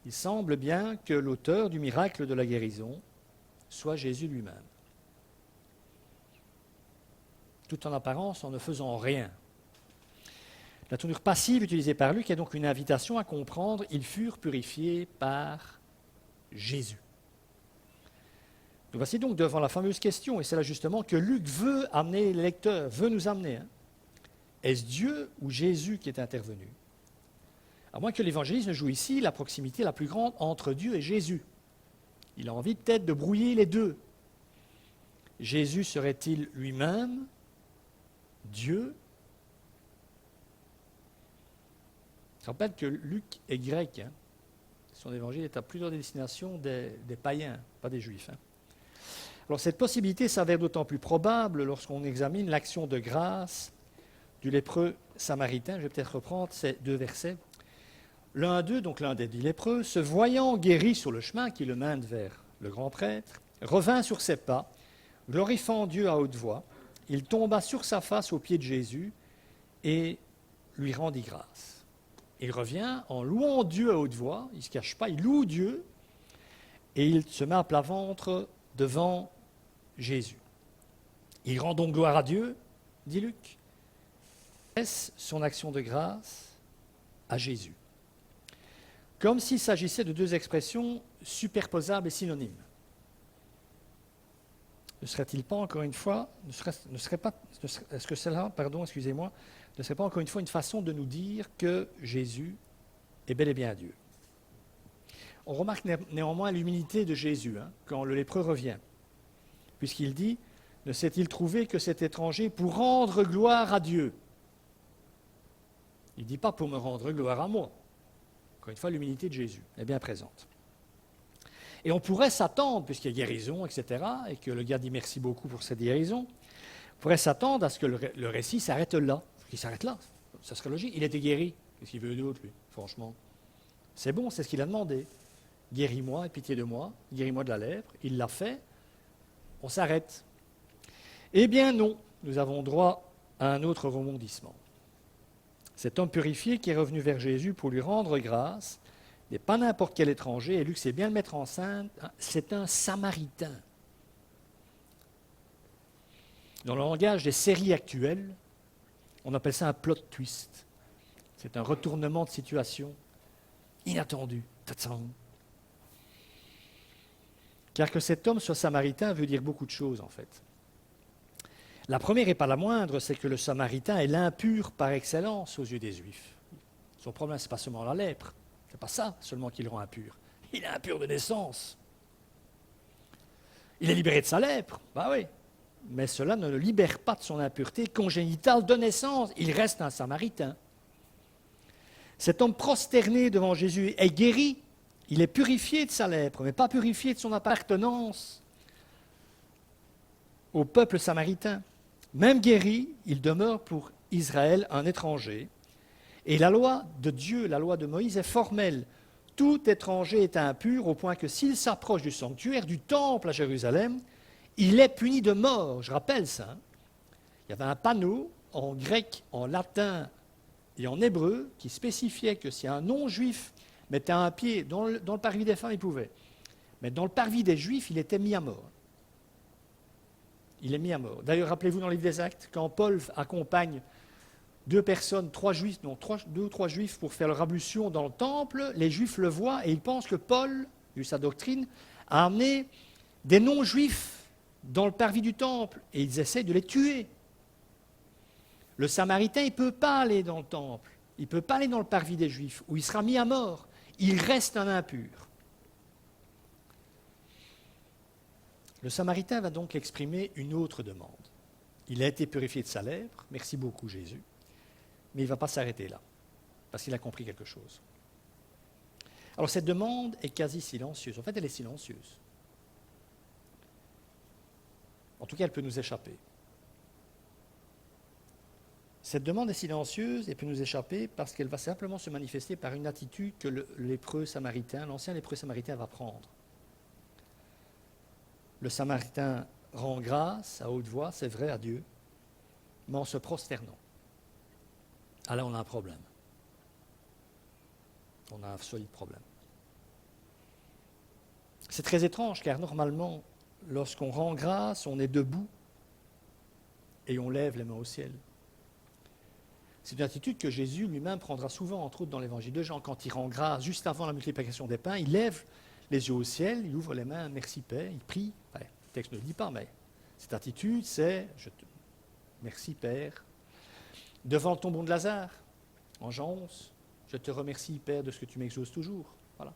il semble bien que l'auteur du miracle de la guérison soit Jésus lui-même. Tout en apparence, en ne faisant rien. La tournure passive utilisée par Luc est donc une invitation à comprendre « ils furent purifiés par Jésus ». Nous voici donc devant la fameuse question, et c'est là justement que Luc veut amener les lecteurs, veut nous amener. Est-ce Dieu ou Jésus qui est intervenu? À moins que l'évangéliste ne joue ici la proximité la plus grande entre Dieu et Jésus. Il a envie peut-être de brouiller les deux. Jésus serait-il lui-même Dieu? Je rappelle que Luc est grec. Son évangile est à plusieurs destinations des païens, pas des juifs. Alors cette possibilité s'avère d'autant plus probable lorsqu'on examine l'action de grâce du lépreux samaritain. Je vais peut-être reprendre ces deux versets. L'un d'eux, donc l'un des 10 lépreux, se voyant guéri sur le chemin qui le mène vers le grand prêtre, revint sur ses pas, glorifiant Dieu à haute voix. Il tomba sur sa face aux pieds de Jésus et lui rendit grâce. Il revient en louant Dieu à haute voix, il ne se cache pas, il loue Dieu et il se met à plat ventre devant Jésus. Il rend donc gloire à Dieu, dit Luc, laisse son action de grâce à Jésus. Comme s'il s'agissait de deux expressions superposables et synonymes. Ne serait-il pas encore une fois, est-ce que cela, ne serait pas encore une fois une façon de nous dire que Jésus est bel et bien Dieu? On remarque néanmoins l'humilité de Jésus quand le lépreux revient, puisqu'il dit « Ne s'est-il trouvé que cet étranger pour rendre gloire à Dieu ?» Il ne dit pas « pour me rendre gloire à moi ». Encore une fois, l'humilité de Jésus est bien présente. Et on pourrait s'attendre, puisqu'il y a guérison, etc., et que le gars dit merci beaucoup pour cette guérison, on pourrait s'attendre à ce que le récit s'arrête là. Il s'arrête là, ça serait logique. Il était guéri. Qu'est-ce qu'il veut d'autre, lui, franchement? C'est bon, c'est ce qu'il a demandé. Guéris-moi, aie pitié de moi, guéris-moi de la lèpre. Il l'a fait, on s'arrête. Eh bien non, nous avons droit à un autre rebondissement. Cet homme purifié qui est revenu vers Jésus pour lui rendre grâce n'est pas n'importe quel étranger, et Luc sait bien le mettre en scène, c'est un Samaritain. Dans le langage des séries actuelles, on appelle ça un plot twist. C'est un retournement de situation inattendu. Car que cet homme soit Samaritain veut dire beaucoup de choses en fait. La première et pas la moindre, c'est que le Samaritain est l'impur par excellence aux yeux des Juifs. Son problème, ce n'est pas seulement la lèpre. Ce n'est pas ça seulement qui le rend impur. Il est impur de naissance. Il est libéré de sa lèpre, bah oui. Mais cela ne le libère pas de son impureté congénitale de naissance. Il reste un Samaritain. Cet homme prosterné devant Jésus est guéri. Il est purifié de sa lèpre, mais pas purifié de son appartenance au peuple samaritain. Même guéri, il demeure pour Israël un étranger. Et la loi de Dieu, la loi de Moïse, est formelle. Tout étranger est impur au point que s'il s'approche du sanctuaire, du temple à Jérusalem, il est puni de mort. Je rappelle ça. Il y avait un panneau en grec, en latin et en hébreu qui spécifiait que si un non-juif mettait un pied dans le parvis des femmes, il pouvait. Mais dans le parvis des juifs, il était mis à mort. Il est mis à mort. D'ailleurs, rappelez-vous dans le livre des Actes, quand Paul accompagne deux ou trois juifs pour faire leur ablution dans le temple, les juifs le voient et ils pensent que Paul, vu sa doctrine, a amené des non-juifs dans le parvis du temple et ils essaient de les tuer. Le Samaritain, il ne peut pas aller dans le temple, il ne peut pas aller dans le parvis des Juifs, où il sera mis à mort. Il reste un impur. Le Samaritain va donc exprimer une autre demande. Il a été purifié de sa lèpre, merci beaucoup Jésus, mais il ne va pas s'arrêter là, parce qu'il a compris quelque chose. Alors cette demande est quasi silencieuse, en fait elle est silencieuse. En tout cas elle peut nous échapper. Cette demande est silencieuse et peut nous échapper parce qu'elle va simplement se manifester par une attitude que l'ancien lépreux samaritain va prendre. Le Samaritain rend grâce à haute voix, c'est vrai, à Dieu, mais en se prosternant. Ah là, on a un problème. On a un solide problème. C'est très étrange, car normalement, lorsqu'on rend grâce, on est debout et on lève les mains au ciel. C'est une attitude que Jésus lui-même prendra souvent, entre autres dans l'évangile de Jean. Quand il rend grâce, juste avant la multiplication des pains, il lève les yeux au ciel, il ouvre les mains, merci Père, il prie. Enfin, le texte ne le dit pas, mais cette attitude, c'est merci Père. Devant le tombeau de Lazare, en Jean 11, je te remercie Père de ce que tu m'exauces toujours. Voilà.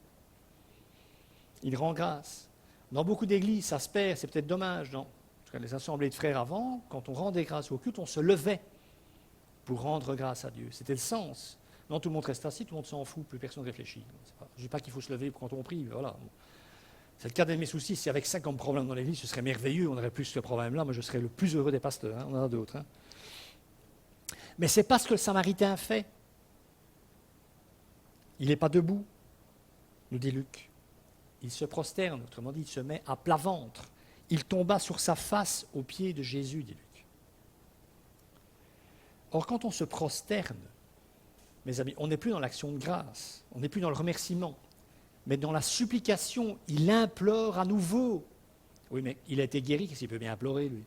Il rend grâce. Dans beaucoup d'églises, ça se perd, c'est peut-être dommage. Dans les assemblées de frères avant, quand on rendait grâce au culte, on se levait pour rendre grâce à Dieu. C'était le sens. Non, tout le monde reste assis, tout le monde s'en fout, plus personne ne réfléchit. Je ne dis pas qu'il faut se lever quand on prie, voilà. C'est le cas de mes soucis. Si avec ça comme problème dans l'église, ce serait merveilleux, on aurait plus ce problème-là, moi je serais le plus heureux des pasteurs, hein, on en a d'autres. Hein. Mais ce n'est pas ce que le Samaritain fait. Il n'est pas debout, nous dit Luc. Il se prosterne, autrement dit, il se met à plat ventre. Il tomba sur sa face aux pieds de Jésus, dit Luc. Or, quand on se prosterne, mes amis, on n'est plus dans l'action de grâce, on n'est plus dans le remerciement, mais dans la supplication, il implore à nouveau. Oui, mais il a été guéri, qu'est-ce qu'il peut bien implorer, lui?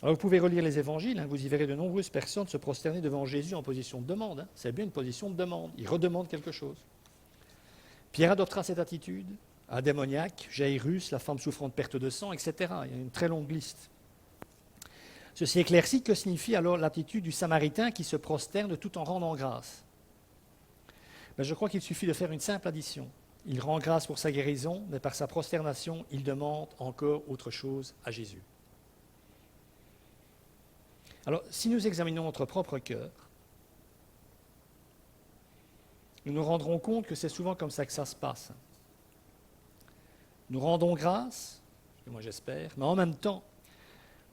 Alors, vous pouvez relire les évangiles, hein, vous y verrez de nombreuses personnes se prosterner devant Jésus en position de demande. Hein. C'est bien une position de demande, il redemande quelque chose. Pierre adoptera cette attitude, un démoniaque, Jairus, la femme souffrant de perte de sang, etc. Il y a une très longue liste. Ceci éclaircit que signifie alors l'attitude du Samaritain qui se prosterne tout en rendant grâce. Mais je crois qu'il suffit de faire une simple addition. Il rend grâce pour sa guérison, mais par sa prosternation, il demande encore autre chose à Jésus. Alors, si nous examinons notre propre cœur, nous nous rendrons compte que c'est souvent comme ça que ça se passe. Nous rendons grâce, moi j'espère, mais en même temps,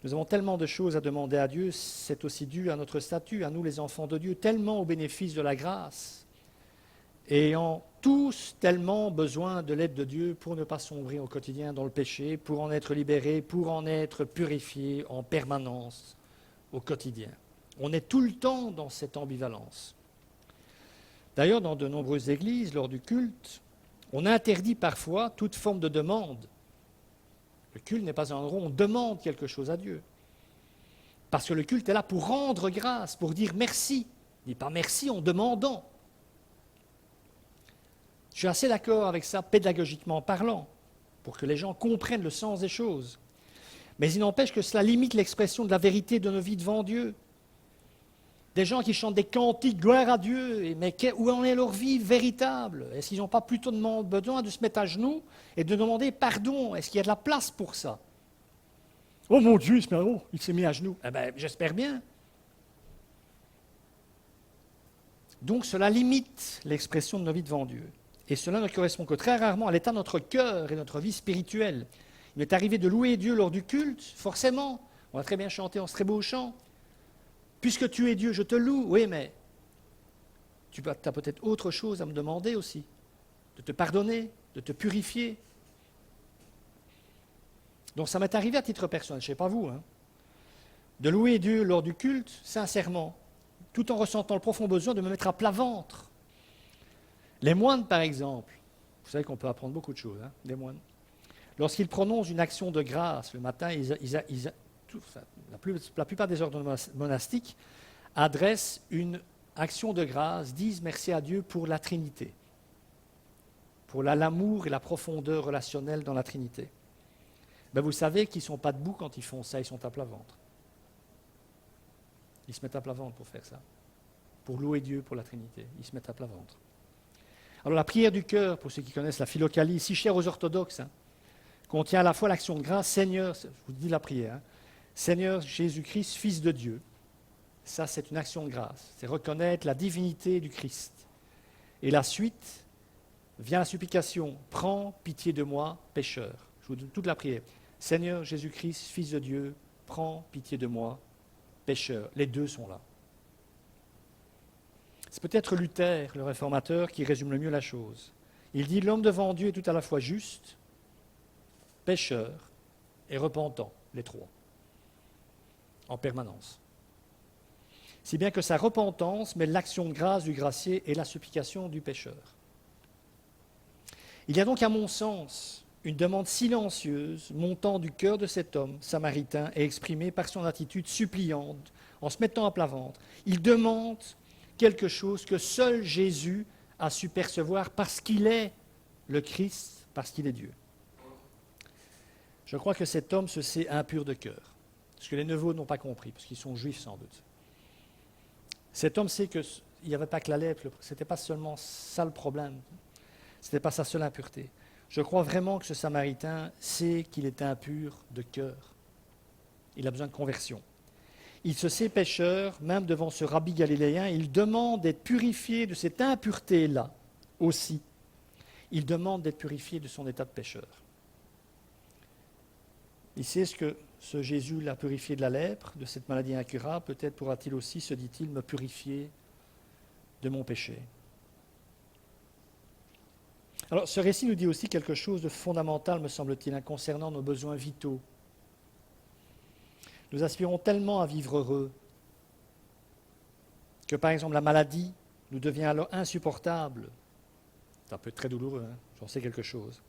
nous avons tellement de choses à demander à Dieu, c'est aussi dû à notre statut, à nous les enfants de Dieu, tellement au bénéfice de la grâce, ayant tous tellement besoin de l'aide de Dieu pour ne pas sombrer au quotidien dans le péché, pour en être libérés, pour en être purifiés en permanence au quotidien. On est tout le temps dans cette ambivalence. D'ailleurs, dans de nombreuses églises, lors du culte, on interdit parfois toute forme de demande. Le culte n'est pas un endroit où on demande quelque chose à Dieu. Parce que le culte est là pour rendre grâce, pour dire merci. Il ne dit pas merci en demandant. Je suis assez d'accord avec ça, pédagogiquement parlant, pour que les gens comprennent le sens des choses. Mais il n'empêche que cela limite l'expression de la vérité de nos vies devant Dieu. Des gens qui chantent des cantiques, gloire à Dieu, mais où en est leur vie véritable? Est-ce qu'ils n'ont pas plutôt besoin de se mettre à genoux et de demander pardon? Est-ce qu'il y a de la place pour ça? Oh mon Dieu, il s'est mis à genoux. Eh bien, j'espère bien. Donc cela limite l'expression de nos vies devant Dieu. Et cela ne correspond que très rarement à l'état de notre cœur et notre vie spirituelle. Il m'est arrivé de louer Dieu lors du culte, forcément. On a très bien chanté en ce très beau chant. Puisque tu es Dieu, je te loue. Oui, mais tu as peut-être autre chose à me demander aussi. De te pardonner, de te purifier. Donc ça m'est arrivé à titre personnel, je ne sais pas vous, hein, de louer Dieu lors du culte, sincèrement, tout en ressentant le profond besoin de me mettre à plat ventre. Les moines, par exemple, vous savez qu'on peut apprendre beaucoup de choses, hein, les moines. Lorsqu'ils prononcent une action de grâce le matin, la plupart des ordres monastiques adressent une action de grâce, disent merci à Dieu pour la Trinité, pour l'amour et la profondeur relationnelle dans la Trinité. Ben vous savez qu'ils ne sont pas debout quand ils font ça, ils sont à plat ventre. Ils se mettent à plat ventre pour faire ça. Pour louer Dieu pour la Trinité. Ils se mettent à plat ventre. Alors la prière du cœur, pour ceux qui connaissent la philocalie, si chère aux orthodoxes, contient à la fois l'action de grâce, Seigneur, je vous dis la prière, Seigneur Jésus-Christ, Fils de Dieu. Ça, c'est une action de grâce. C'est reconnaître la divinité du Christ. Et la suite, vient la supplication, prends pitié de moi, pécheur. Je vous donne toute la prière. Seigneur Jésus-Christ, Fils de Dieu, prends pitié de moi, pécheur. Les deux sont là. C'est peut-être Luther, le réformateur, qui résume le mieux la chose. Il dit, l'homme devant Dieu est tout à la fois juste, pécheur et repentant, les trois, en permanence. Si bien que sa repentance met l'action de grâce du gracié et la supplication du pécheur. Il y a donc, à mon sens, une demande silencieuse montant du cœur de cet homme samaritain et exprimée par son attitude suppliante, en se mettant à plat ventre. Il demande quelque chose que seul Jésus a su percevoir parce qu'il est le Christ, parce qu'il est Dieu. Je crois que cet homme se sait impur de cœur, ce que les neveux n'ont pas compris, parce qu'ils sont juifs sans doute. Cet homme sait qu'il n'y avait pas que la lèpre, ce n'était pas seulement ça le problème, ce n'était pas sa seule impureté. Je crois vraiment que ce Samaritain sait qu'il est impur de cœur. Il a besoin de conversion. Il se sait pécheur, même devant ce rabbi galiléen, il demande d'être purifié de cette impureté-là aussi. Il demande d'être purifié de son état de pécheur. Il sait ce que ce Jésus l'a purifié de la lèpre, de cette maladie incurable. Peut-être pourra-t-il aussi, se dit-il, me purifier de mon péché. Alors, ce récit nous dit aussi quelque chose de fondamental, me semble-t-il, concernant nos besoins vitaux. Nous aspirons tellement à vivre heureux que, par exemple, la maladie nous devient alors insupportable. Ça peut être très douloureux, j'en sais quelque chose.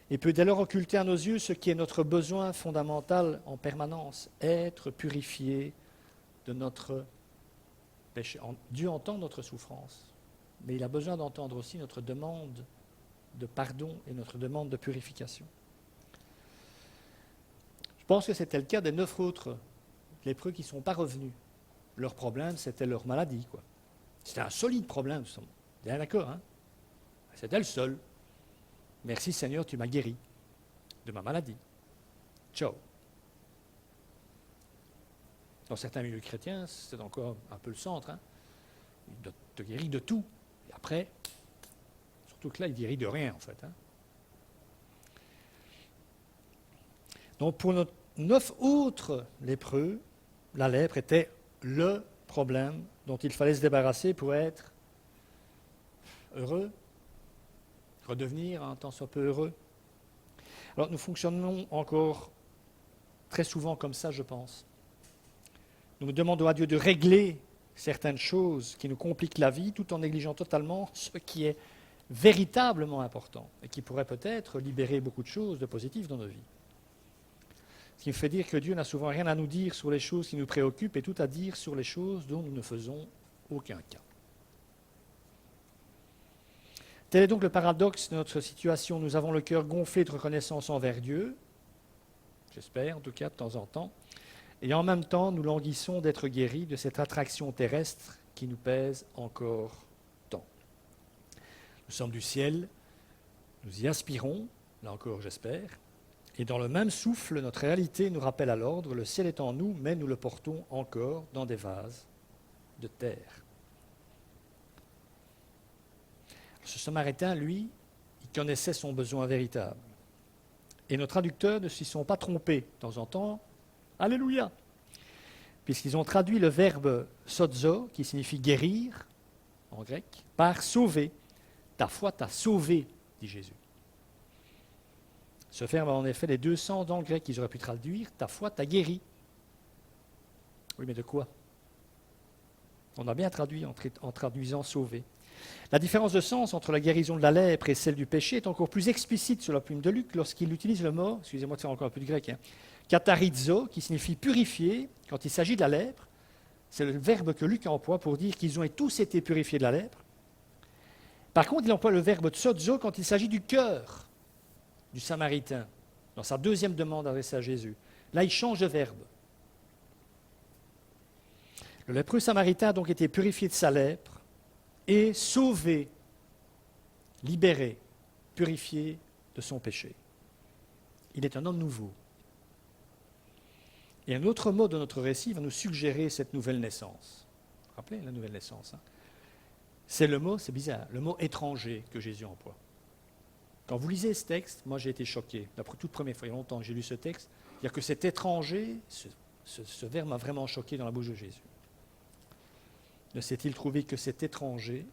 Et peut dès lors occulter à nos yeux ce qui est notre besoin fondamental en permanence, être purifié de notre péché. Dieu entend notre souffrance, mais il a besoin d'entendre aussi notre demande de pardon et notre demande de purification. Je pense que c'était le cas des 9 autres lépreux qui ne sont pas revenus. Leur problème, c'était leur maladie, quoi. C'était un solide problème, bien d'accord, C'était le seul. Merci Seigneur, tu m'as guéri de ma maladie. Ciao. Dans certains milieux chrétiens, c'est encore un peu le centre. Il te guérit de tout. Et après, surtout que là, il ne guérit de rien, en fait. Donc, pour nos 9 autres lépreux, la lèpre était le problème dont il fallait se débarrasser pour être heureux, redevenir un tant soit peu heureux. Alors, nous fonctionnons encore très souvent comme ça, je pense. Nous demandons à Dieu de régler certaines choses qui nous compliquent la vie, tout en négligeant totalement ce qui est véritablement important et qui pourrait peut-être libérer beaucoup de choses de positives dans nos vies. Ce qui me fait dire que Dieu n'a souvent rien à nous dire sur les choses qui nous préoccupent et tout à dire sur les choses dont nous ne faisons aucun cas. Tel est donc le paradoxe de notre situation. Nous avons le cœur gonflé de reconnaissance envers Dieu, j'espère en tout cas de temps en temps, et en même temps nous languissons d'être guéris de cette attraction terrestre qui nous pèse encore tant. Nous sommes du ciel, nous y aspirons, là encore j'espère, et dans le même souffle, notre réalité nous rappelle à l'ordre, le ciel est en nous, mais nous le portons encore dans des vases de terre. Ce Samaritain, lui, il connaissait son besoin véritable. Et nos traducteurs ne s'y sont pas trompés de temps en temps. Alléluia! Puisqu'ils ont traduit le verbe sozo, qui signifie guérir, en grec, par sauver. Ta foi t'a sauvé, dit Jésus. Ce verbe a en effet les 2 sens dans le grec qu'ils auraient pu traduire. Ta foi t'a guéri. Oui, mais de quoi? On a bien traduit en traduisant sauver. La différence de sens entre la guérison de la lèpre et celle du péché est encore plus explicite sur la plume de Luc lorsqu'il utilise le mot, excusez-moi de faire encore un peu de grec, katharizo, qui signifie purifier, quand il s'agit de la lèpre. C'est le verbe que Luc emploie pour dire qu'ils ont tous été purifiés de la lèpre. Par contre, il emploie le verbe tsozo quand il s'agit du cœur du Samaritain. dans sa deuxième demande adressée à Jésus. Là, il change de verbe. Le lépreux samaritain a donc été purifié de sa lèpre et sauvé, libéré, purifié de son péché. Il est un homme nouveau. Et un autre mot de notre récit va nous suggérer cette nouvelle naissance. Vous vous rappelez la nouvelle naissance, hein? C'est le mot, c'est bizarre, le mot étranger que Jésus emploie. Quand vous lisez ce texte, moi j'ai été choqué. La toute première fois, il y a longtemps que j'ai lu ce texte, dire que cet étranger, ce verbe m'a vraiment choqué dans la bouche de Jésus. Ne s'est-il trouvé que cet étranger,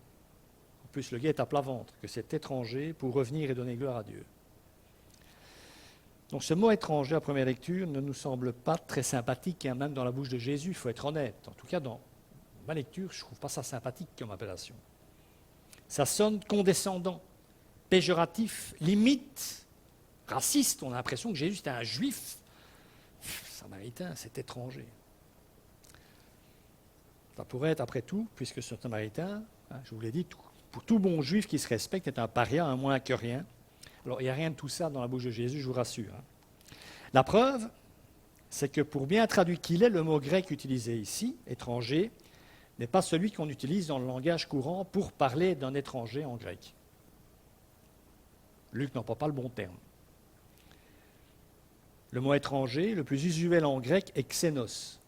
en plus le gars est à plat ventre, que cet étranger pour revenir et donner gloire à Dieu. Donc ce mot étranger, à première lecture, ne nous semble pas très sympathique, hein, même dans la bouche de Jésus, il faut être honnête. En tout cas, dans ma lecture, je ne trouve pas ça sympathique comme appellation. Ça sonne condescendant, péjoratif, limite, raciste. On a l'impression que Jésus était un juif. Samaritain, c'est étranger. Ça pourrait être, après tout, puisque ce Samaritain, hein, je vous l'ai dit, pour tout bon juif qui se respecte, est un paria, un moins que rien. Alors, il n'y a rien de tout ça dans la bouche de Jésus, je vous rassure. Hein. La preuve, c'est que pour bien traduire qu'il est, le mot grec utilisé ici, étranger, n'est pas celui qu'on utilise dans le langage courant pour parler d'un étranger en grec. Luc n'emploie pas le bon terme. Le mot étranger, le plus usuel en grec, est xénos.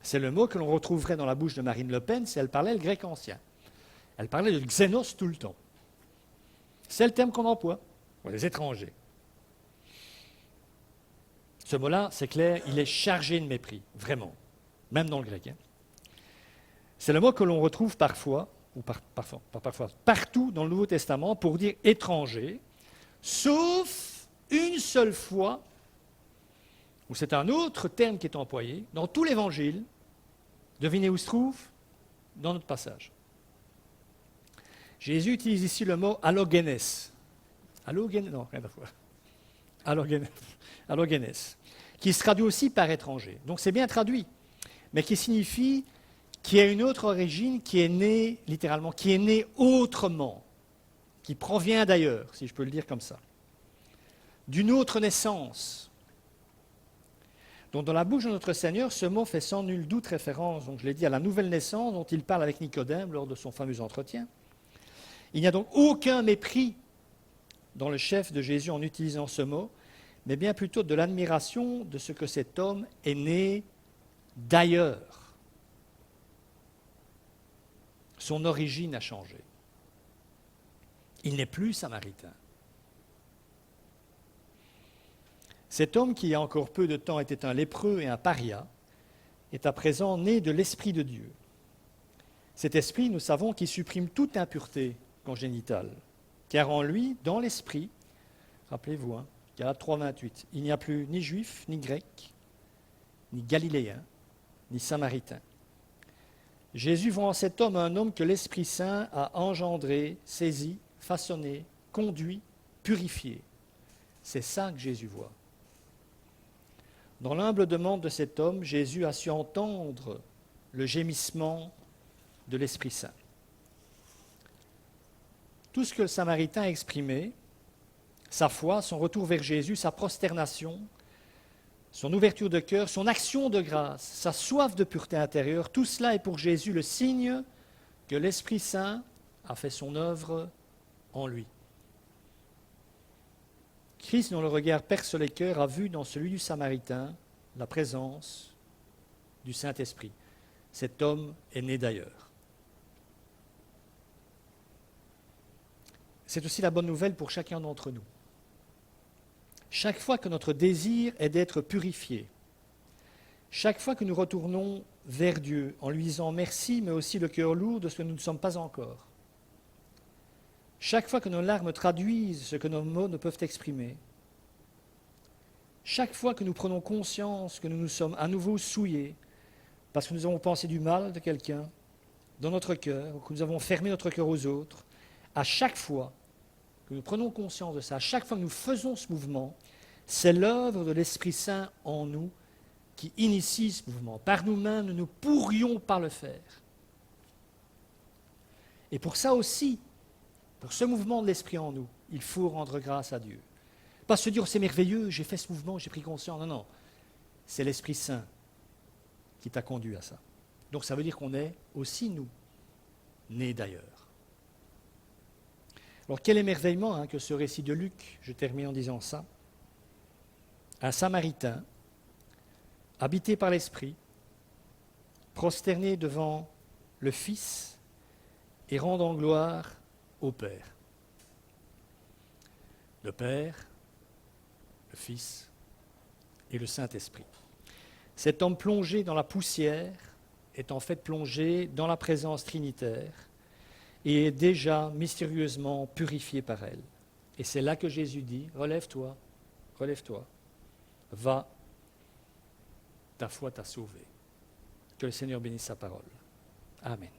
C'est le mot que l'on retrouverait dans la bouche de Marine Le Pen si elle parlait le grec ancien. Elle parlait de xénos tout le temps. C'est le terme qu'on emploie pour les étrangers. Ce mot-là, c'est clair, il est chargé de mépris, vraiment, même dans le grec. Hein. C'est le mot que l'on retrouve parfois, ou partout dans le Nouveau Testament pour dire étranger, sauf une seule fois, où c'est un autre terme qui est employé, dans tout l'Évangile. Devinez où se trouve? Dans notre passage. Jésus utilise ici le mot allogenes. Non, rien à voir. Allogenes, qui se traduit aussi par étranger. Donc c'est bien traduit, mais qui signifie qu'il y a une autre origine qui est née, littéralement, qui est née autrement, qui provient d'ailleurs, si je peux le dire comme ça, d'une autre naissance. Donc dans la bouche de notre Seigneur, ce mot fait sans nul doute référence, donc je l'ai dit, à la nouvelle naissance dont il parle avec Nicodème lors de son fameux entretien. Il n'y a donc aucun mépris dans le chef de Jésus en utilisant ce mot, mais bien plutôt de l'admiration de ce que cet homme est né d'ailleurs. Son origine a changé. Il n'est plus samaritain. Cet homme qui, il y a encore peu de temps, était un lépreux et un paria, est à présent né de l'Esprit de Dieu. Cet esprit, nous savons qu'il supprime toute impureté congénitale, car en lui, dans l'esprit, rappelez-vous, hein, Galates 3,28, il n'y a plus ni juif, ni grec, ni galiléen, ni samaritain. Jésus voit en cet homme un homme que l'Esprit Saint a engendré, saisi, façonné, conduit, purifié. C'est ça que Jésus voit. Dans l'humble demande de cet homme, Jésus a su entendre le gémissement de l'Esprit Saint. Tout ce que le Samaritain a exprimé, sa foi, son retour vers Jésus, sa prosternation, son ouverture de cœur, son action de grâce, sa soif de pureté intérieure, tout cela est pour Jésus le signe que l'Esprit Saint a fait son œuvre en lui. Christ, dont le regard perce les cœurs, a vu dans celui du Samaritain la présence du Saint-Esprit. Cet homme est né d'ailleurs. C'est aussi la bonne nouvelle pour chacun d'entre nous. Chaque fois que notre désir est d'être purifié, chaque fois que nous retournons vers Dieu en lui disant merci, mais aussi le cœur lourd de ce que nous ne sommes pas encore, chaque fois que nos larmes traduisent ce que nos mots ne peuvent exprimer, chaque fois que nous prenons conscience que nous nous sommes à nouveau souillés parce que nous avons pensé du mal de quelqu'un dans notre cœur, ou que nous avons fermé notre cœur aux autres, à chaque fois que nous prenons conscience de ça, à chaque fois que nous faisons ce mouvement, c'est l'œuvre de l'Esprit Saint en nous qui initie ce mouvement. Par nous-mêmes, nous ne pourrions pas le faire. Et pour ça aussi, pour ce mouvement de l'Esprit en nous, il faut rendre grâce à Dieu. Pas se dire, oh, c'est merveilleux, j'ai fait ce mouvement, j'ai pris conscience. Non, non. C'est l'Esprit Saint qui t'a conduit à ça. Donc ça veut dire qu'on est aussi, nous, nés d'ailleurs. Alors quel émerveillement que ce récit de Luc, je termine en disant ça. Un Samaritain, habité par l'Esprit, prosterné devant le Fils et rendant gloire au Père. Le Père, le Fils et le Saint-Esprit. Cet homme plongé dans la poussière est en fait plongé dans la présence trinitaire et est déjà mystérieusement purifié par elle. Et c'est là que Jésus dit, relève-toi, va, ta foi t'a sauvé. Que le Seigneur bénisse sa parole. Amen.